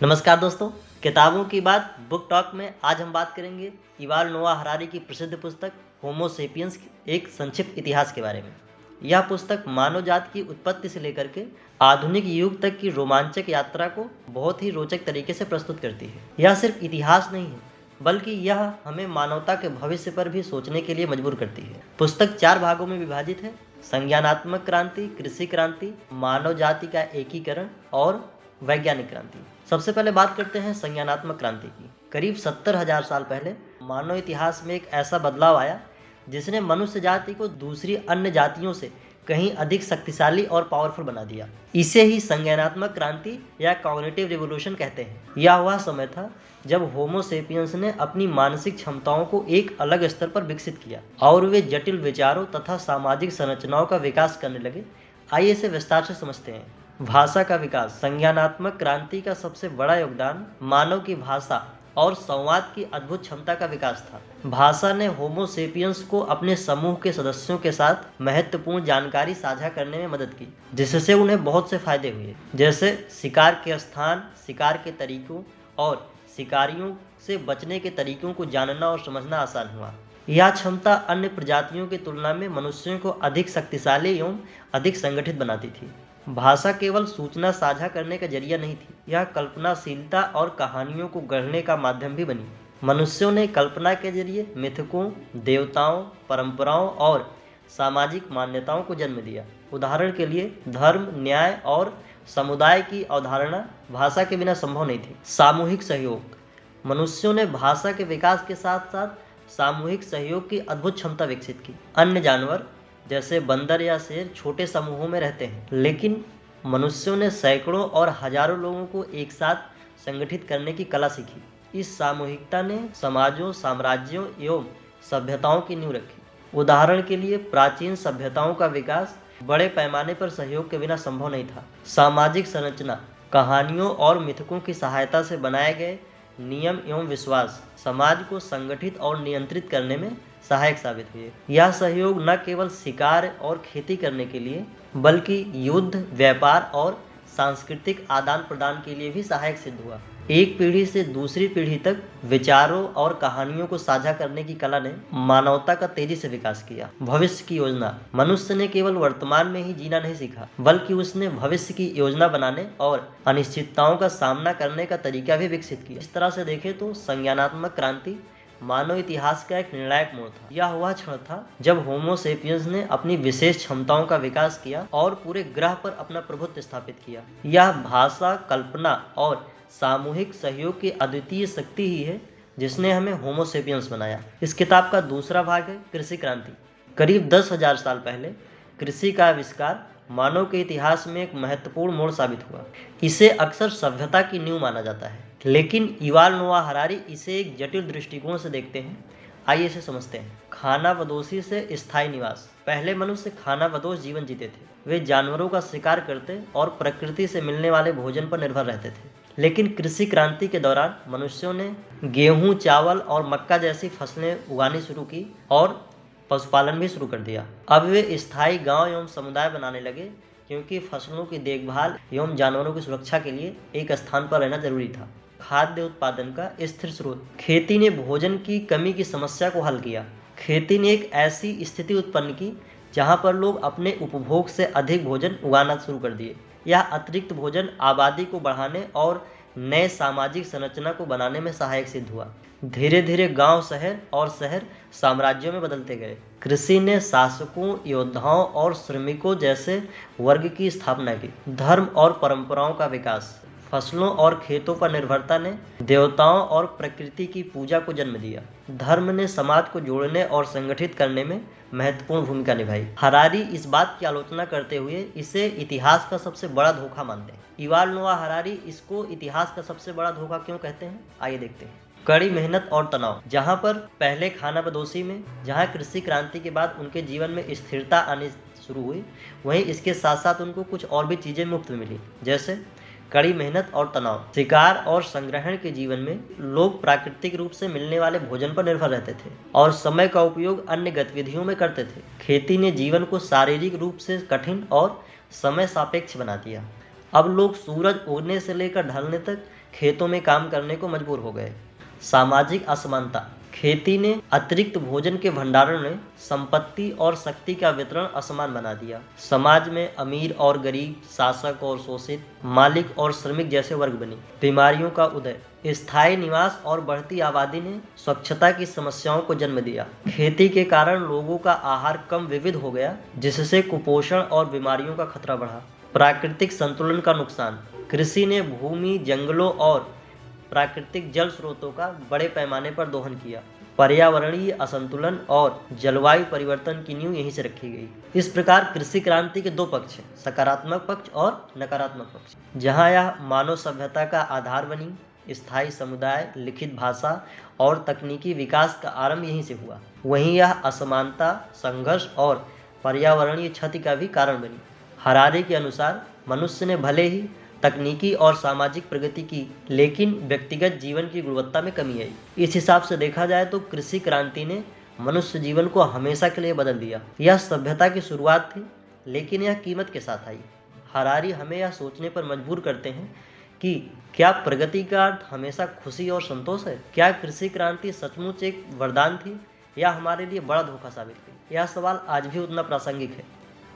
नमस्कार दोस्तों, किताबों की बात बुक टॉक में आज हम बात करेंगे युवाल नोआ हरारी की प्रसिद्ध पुस्तक होमो सेपियंस एक संक्षिप्त इतिहास के बारे में। यह पुस्तक मानव जाति की उत्पत्ति से लेकर के आधुनिक युग तक की रोमांचक यात्रा को बहुत ही रोचक तरीके से प्रस्तुत करती है। यह सिर्फ इतिहास नहीं है, बल्कि यह हमें मानवता के भविष्य पर भी सोचने के लिए मजबूर करती है। पुस्तक 4 भागों में विभाजित है: संज्ञानात्मक क्रांति, कृषि क्रांति, मानव जाति का एकीकरण और वैज्ञानिक क्रांति। सबसे पहले बात करते हैं संज्ञानात्मक क्रांति की। करीब 70,000 साल पहले मानव इतिहास में एक ऐसा बदलाव आया जिसने मनुष्य जाति को दूसरी अन्य जातियों से कहीं अधिक शक्तिशाली और पावरफुल बना दिया। इसे ही संज्ञानात्मक क्रांति या कॉग्निटिव रिवोल्यूशन कहते हैं। यह वह समय था जब होमो सेपियंस ने अपनी मानसिक क्षमताओं को एक अलग स्तर पर विकसित किया और वे जटिल विचारों तथा सामाजिक संरचनाओं का विकास करने लगे। आइए इसे विस्तार से समझते हैं। भाषा का विकास। संज्ञानात्मक क्रांति का सबसे बड़ा योगदान मानव की भाषा और संवाद की अद्भुत क्षमता का विकास था। भाषा ने होमो सेपियंस को अपने समूह के सदस्यों के साथ महत्वपूर्ण जानकारी साझा करने में मदद की, जिससे उन्हें बहुत से फायदे हुए, जैसे शिकार के स्थान, शिकार के तरीकों और शिकारियों से बचने के तरीकों को जानना और समझना आसान हुआ। यह क्षमता अन्य प्रजातियों की तुलना में मनुष्यों को अधिक शक्तिशाली एवं अधिक संगठित बनाती थी। भाषा केवल सूचना साझा करने का जरिया नहीं थी, यह कल्पनाशीलता और कहानियों को गढ़ने का माध्यम भी बनी। मनुष्यों ने कल्पना के जरिए मिथकों, देवताओं, परंपराओं और सामाजिक मान्यताओं को जन्म दिया। उदाहरण के लिए धर्म, न्याय और समुदाय की अवधारणा भाषा के बिना संभव नहीं थी। सामूहिक सहयोग। मनुष्यों ने भाषा के विकास के साथ साथ सामूहिक सहयोग की अद्भुत क्षमता विकसित की। अन्य जानवर जैसे बंदर या शेर छोटे समूहों में रहते हैं, लेकिन मनुष्यों ने सैकड़ों और हजारों लोगों को एक साथ संगठित करने की कला सीखी। इस सामूहिकता ने समाजों, साम्राज्यों एवं सभ्यताओं की नींव रखी। उदाहरण के लिए प्राचीन सभ्यताओं का विकास बड़े पैमाने पर सहयोग के बिना संभव नहीं था। सामाजिक संरचना। कहानियों और मिथकों की सहायता से बनाए गए नियम एवं विश्वास समाज को संगठित और नियंत्रित करने में सहायक साबित हुए। यह सहयोग न केवल शिकार और खेती करने के लिए, बल्कि युद्ध, व्यापार और सांस्कृतिक आदान प्रदान के लिए भी सहायक सिद्ध हुआ। एक पीढ़ी से दूसरी पीढ़ी तक विचारों और कहानियों को साझा करने की कला ने मानवता का तेजी से विकास किया। भविष्य की योजना। मनुष्य ने केवल वर्तमान में ही जीना नहीं सीखा, बल्कि उसने भविष्य की योजना बनाने और अनिश्चितताओं का सामना करने का तरीका भी विकसित किया। इस तरह से देखें तो संज्ञानात्मक क्रांति मानव इतिहास का एक निर्णायक मोड़ था। यह वह क्षण था जब होमो सेपियंस ने अपनी विशेष क्षमताओं का विकास किया और पूरे ग्रह पर अपना प्रभुत्व स्थापित किया। यह भाषा, कल्पना और सामूहिक सहयोग की अद्वितीय शक्ति ही है जिसने हमें होमो सेपियंस बनाया। इस किताब का दूसरा भाग है कृषि क्रांति। करीब 10,000 साल पहले कृषि का आविष्कार मानव के इतिहास में एक महत्वपूर्ण मोड़ साबित हुआ। इसे अक्सर सभ्यता की नींव माना जाता है, लेकिन युवाल नोआ हरारी इसे एक जटिल दृष्टिकोण से देखते हैं। आइए इसे समझते हैं। खानाबदोशी से स्थायी निवास। पहले मनुष्य खानाबदोश जीवन जीते थे। वे जानवरों का शिकार करते और प्रकृति से मिलने वाले भोजन पर निर्भर रहते थे। लेकिन कृषि क्रांति के दौरान मनुष्यों ने गेहूं, चावल और मक्का जैसी फसलें उगानी शुरू की और पशुपालन भी शुरू कर दिया। अब वे स्थायी गांव एवं समुदाय बनाने लगे, क्योंकि फसलों की देखभाल एवं जानवरों की सुरक्षा के लिए एक स्थान पर रहना जरूरी था। खाद्य उत्पादन का स्थिर स्रोत। खेती ने भोजन की कमी की समस्या को हल किया। खेती ने एक ऐसी स्थिति उत्पन्न की जहां पर लोग अपने उपभोग से अधिक भोजन उगाना शुरू कर दिए। यह अतिरिक्त भोजन आबादी को बढ़ाने और नए सामाजिक संरचना को बनाने में सहायक सिद्ध हुआ। धीरे धीरे गांव शहर और शहर साम्राज्यों में बदलते गए। कृषि ने शासकों, योद्धाओं और श्रमिकों जैसे वर्ग की स्थापना की। धर्म और परंपराओं का विकास। फसलों और खेतों पर निर्भरता ने देवताओं और प्रकृति की पूजा को जन्म दिया। धर्म ने समाज को जोड़ने और संगठित करने में महत्वपूर्ण भूमिका निभाई। हरारी इस बात की आलोचना करते हुए इसे इतिहास का सबसे बड़ा धोखा मानते हैं। युवाल नोआ हरारी इसको इतिहास का सबसे बड़ा धोखा क्यों कहते हैं, आइए देखते हैं। कड़ी मेहनत और तनाव। जहां पर पहले खानाबदोशी में जहां कृषि क्रांति के बाद उनके जीवन में स्थिरता आनी शुरू हुई, वहीं इसके साथ साथ उनको कुछ और भी चीज़ें मुफ्त में मिली, जैसे कड़ी मेहनत और तनाव। शिकार और संग्रहण के जीवन में लोग प्राकृतिक रूप से मिलने वाले भोजन पर निर्भर रहते थे और समय का उपयोग अन्य गतिविधियों में करते थे। खेती ने जीवन को शारीरिक रूप से कठिन और समय सापेक्ष बना दिया। अब लोग सूरज उगने से लेकर ढलने तक खेतों में काम करने को मजबूर हो गए। सामाजिक असमानता, खेती ने अतिरिक्त भोजन के भंडारण ने संपत्ति और शक्ति का वितरण असमान बना दिया। समाज में अमीर और गरीब, शासक और शोषित, मालिक और श्रमिक जैसे वर्ग बने। बीमारियों का उदय, स्थायी निवास और बढ़ती आबादी ने स्वच्छता की समस्याओं को जन्म दिया। खेती के कारण लोगों का आहार कम विविध हो गया, जिससे कुपोषण और बीमारियों का खतरा बढ़ा। प्राकृतिक संतुलन का नुकसान, कृषि ने भूमि, जंगलों और प्राकृतिक जल स्रोतों का बड़े पैमाने पर दोहन किया। पर्यावरणीय असंतुलन और जलवायु परिवर्तन की नींव यहीं से रखी गई। इस प्रकार कृषि क्रांति के दो पक्ष हैं, सकारात्मक पक्ष और नकारात्मक पक्ष। जहाँ यह मानव सभ्यता का आधार बनी, स्थायी समुदाय, लिखित भाषा और तकनीकी विकास का आरंभ यहीं से हुआ, वहीं यह असमानता, संघर्ष और पर्यावरणीय क्षति का भी कारण बनी। हरारी के अनुसार मनुष्य ने भले ही तकनीकी और सामाजिक प्रगति की, लेकिन व्यक्तिगत जीवन की गुणवत्ता में कमी आई। इस हिसाब से देखा जाए तो कृषि क्रांति ने मनुष्य जीवन को हमेशा के लिए बदल दिया। यह सभ्यता की शुरुआत थी, लेकिन यह कीमत के साथ आई। हरारी हमें यह सोचने पर मजबूर करते हैं कि क्या प्रगति का अर्थ हमेशा खुशी और संतोष है? क्या कृषि क्रांति सचमुच एक वरदान थी या हमारे लिए बड़ा धोखा साबित हुई? यह सवाल आज भी उतना प्रासंगिक है।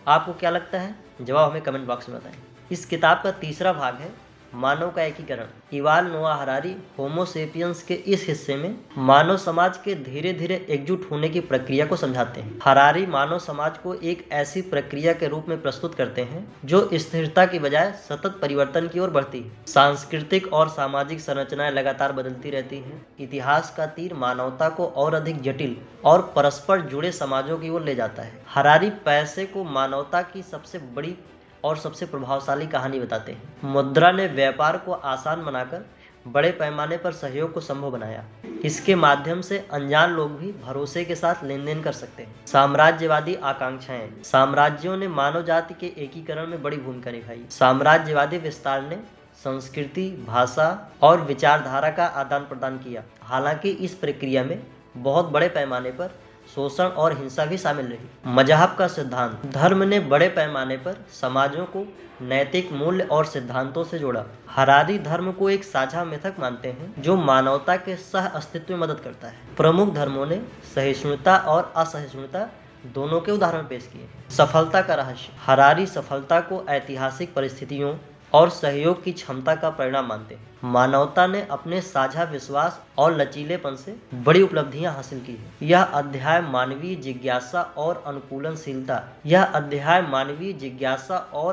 आपको क्या लगता है? जवाब हमें कमेंट बॉक्स में बताएं। इस किताब का तीसरा भाग है मानव का एकीकरण। युवाल नोआ हरारी होमो सेपियंस के इस हिस्से में मानव समाज के धीरे धीरे एकजुट होने की प्रक्रिया को समझाते हैं। हरारी मानव समाज को एक ऐसी प्रक्रिया के रूप में प्रस्तुत करते हैं जो स्थिरता की बजाय सतत परिवर्तन की ओर बढ़ती है। सांस्कृतिक और सामाजिक संरचनाएं लगातार बदलती रहती हैं। इतिहास का तीर मानवता को और अधिक जटिल और परस्पर जुड़े समाजों की ओर ले जाता है। हरारी पैसे को मानवता की सबसे बड़ी और सबसे प्रभावशाली कहानी बताते हैं। मुद्रा ने व्यापार को आसान बनाकर बड़े पैमाने पर सहयोग को संभव बनाया। इसके माध्यम से अनजान लोग भी भरोसे के साथ लेन देन कर सकते हैं। साम्राज्यवादी आकांक्षाएं, साम्राज्यों ने मानव जाति के एकीकरण में बड़ी भूमिका निभाई। साम्राज्यवादी विस्तार ने संस्कृति, भाषा और विचारधारा का आदान प्रदान किया। हालांकि इस प्रक्रिया में बहुत बड़े पैमाने पर शोषण और हिंसा भी शामिल रही। मजहब का सिद्धांत, धर्म ने बड़े पैमाने पर समाजों को नैतिक मूल्य और सिद्धांतों से जोड़ा। हरारी धर्म को एक साझा मिथक मानते हैं जो मानवता के सह अस्तित्व में मदद करता है। प्रमुख धर्मों ने सहिष्णुता और असहिष्णुता दोनों के उदाहरण पेश किए। सफलता का रहस्य, हरारी सफलता को ऐतिहासिक परिस्थितियों और सहयोग की क्षमता का परिणाम मानते हैं। मानवता ने अपने साझा विश्वास और लचीलेपन से बड़ी उपलब्धियां हासिल की है। यह अध्याय मानवीय जिज्ञासा और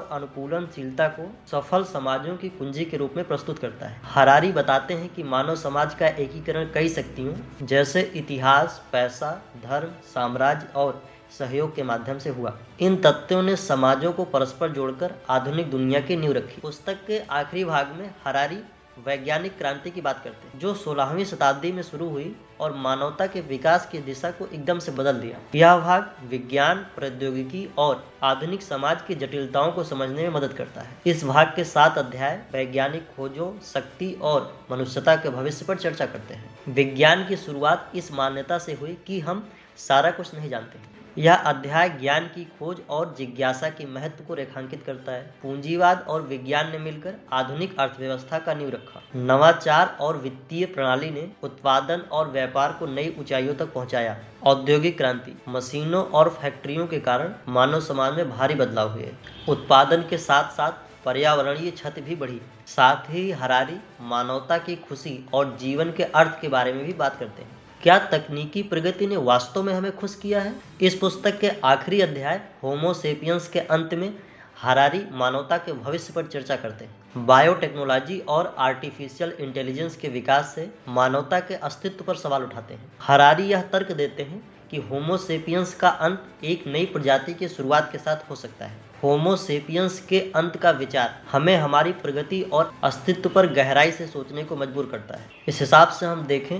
अनुकूलनशीलता को सफल समाजों की कुंजी के रूप में प्रस्तुत करता है। हरारी बताते हैं कि मानव समाज का एकीकरण कई शक्तियों जैसे इतिहास, पैसा, धर्म, साम्राज्य और सहयोग के माध्यम से हुआ। इन तथ्यों ने समाजों को परस्पर जोड़कर आधुनिक दुनिया की नींव रखी। पुस्तक के आखिरी भाग में हरारी वैज्ञानिक क्रांति की बात करते हैं जो 16वीं शताब्दी में शुरू हुई और मानवता के विकास की दिशा को एकदम से बदल दिया। यह भाग विज्ञान, प्रौद्योगिकी और आधुनिक समाज की जटिलताओं को समझने में मदद करता है। इस भाग के 7 अध्याय वैज्ञानिक खोजों, शक्ति और मनुष्यता के भविष्य पर चर्चा करते हैं। विज्ञान की शुरुआत इस मान्यता से हुई कि हम सारा कुछ नहीं जानते। यह अध्याय ज्ञान की खोज और जिज्ञासा की महत्व को रेखांकित करता है। पूंजीवाद और विज्ञान ने मिलकर आधुनिक अर्थव्यवस्था का नींव रखा। नवाचार और वित्तीय प्रणाली ने उत्पादन और व्यापार को नई ऊंचाइयों तक पहुंचाया। औद्योगिक क्रांति, मशीनों और फैक्ट्रियों के कारण मानव समाज में भारी बदलाव हुए। उत्पादन के साथ साथ पर्यावरणीय क्षति भी बढ़ी। साथ ही हरारी मानवता की खुशी और जीवन के अर्थ के बारे में भी बात करते हैं। क्या तकनीकी प्रगति ने वास्तव में हमें खुश किया है? इस पुस्तक के आखिरी अध्याय होमो सेपियंस के अंत में हरारी मानवता के भविष्य पर चर्चा करते हैं। बायोटेक्नोलॉजी और आर्टिफिशियल इंटेलिजेंस के विकास से मानवता के अस्तित्व पर सवाल उठाते हैं। हरारी यह तर्क देते हैं कि होमो सेपियंस का अंत एक नई प्रजाति की शुरुआत के साथ हो सकता है। होमो सेपियंस के अंत का विचार हमें हमारी प्रगति और अस्तित्व पर गहराई से सोचने को मजबूर करता है। इस हिसाब से हम देखें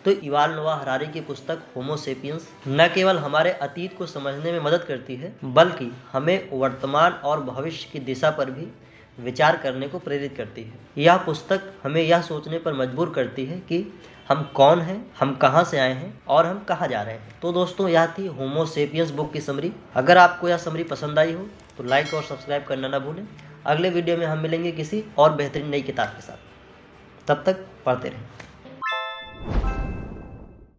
तो युवाल नोआ हरारी की पुस्तक होमो सेपियंस न केवल हमारे अतीत को समझने में मदद करती है, बल्कि हमें वर्तमान और भविष्य की दिशा पर भी विचार करने को प्रेरित करती है। यह पुस्तक हमें यह सोचने पर मजबूर करती है कि हम कौन हैं, हम कहां से आए हैं और हम कहां जा रहे हैं। तो दोस्तों, यह थी होमो सेपियंस बुक की समरी। अगर आपको यह समरी पसंद आई हो तो लाइक और सब्सक्राइब करना ना भूलें। अगले वीडियो में हम मिलेंगे किसी और बेहतरीन नई किताब के साथ। तब तक पढ़ते रहें।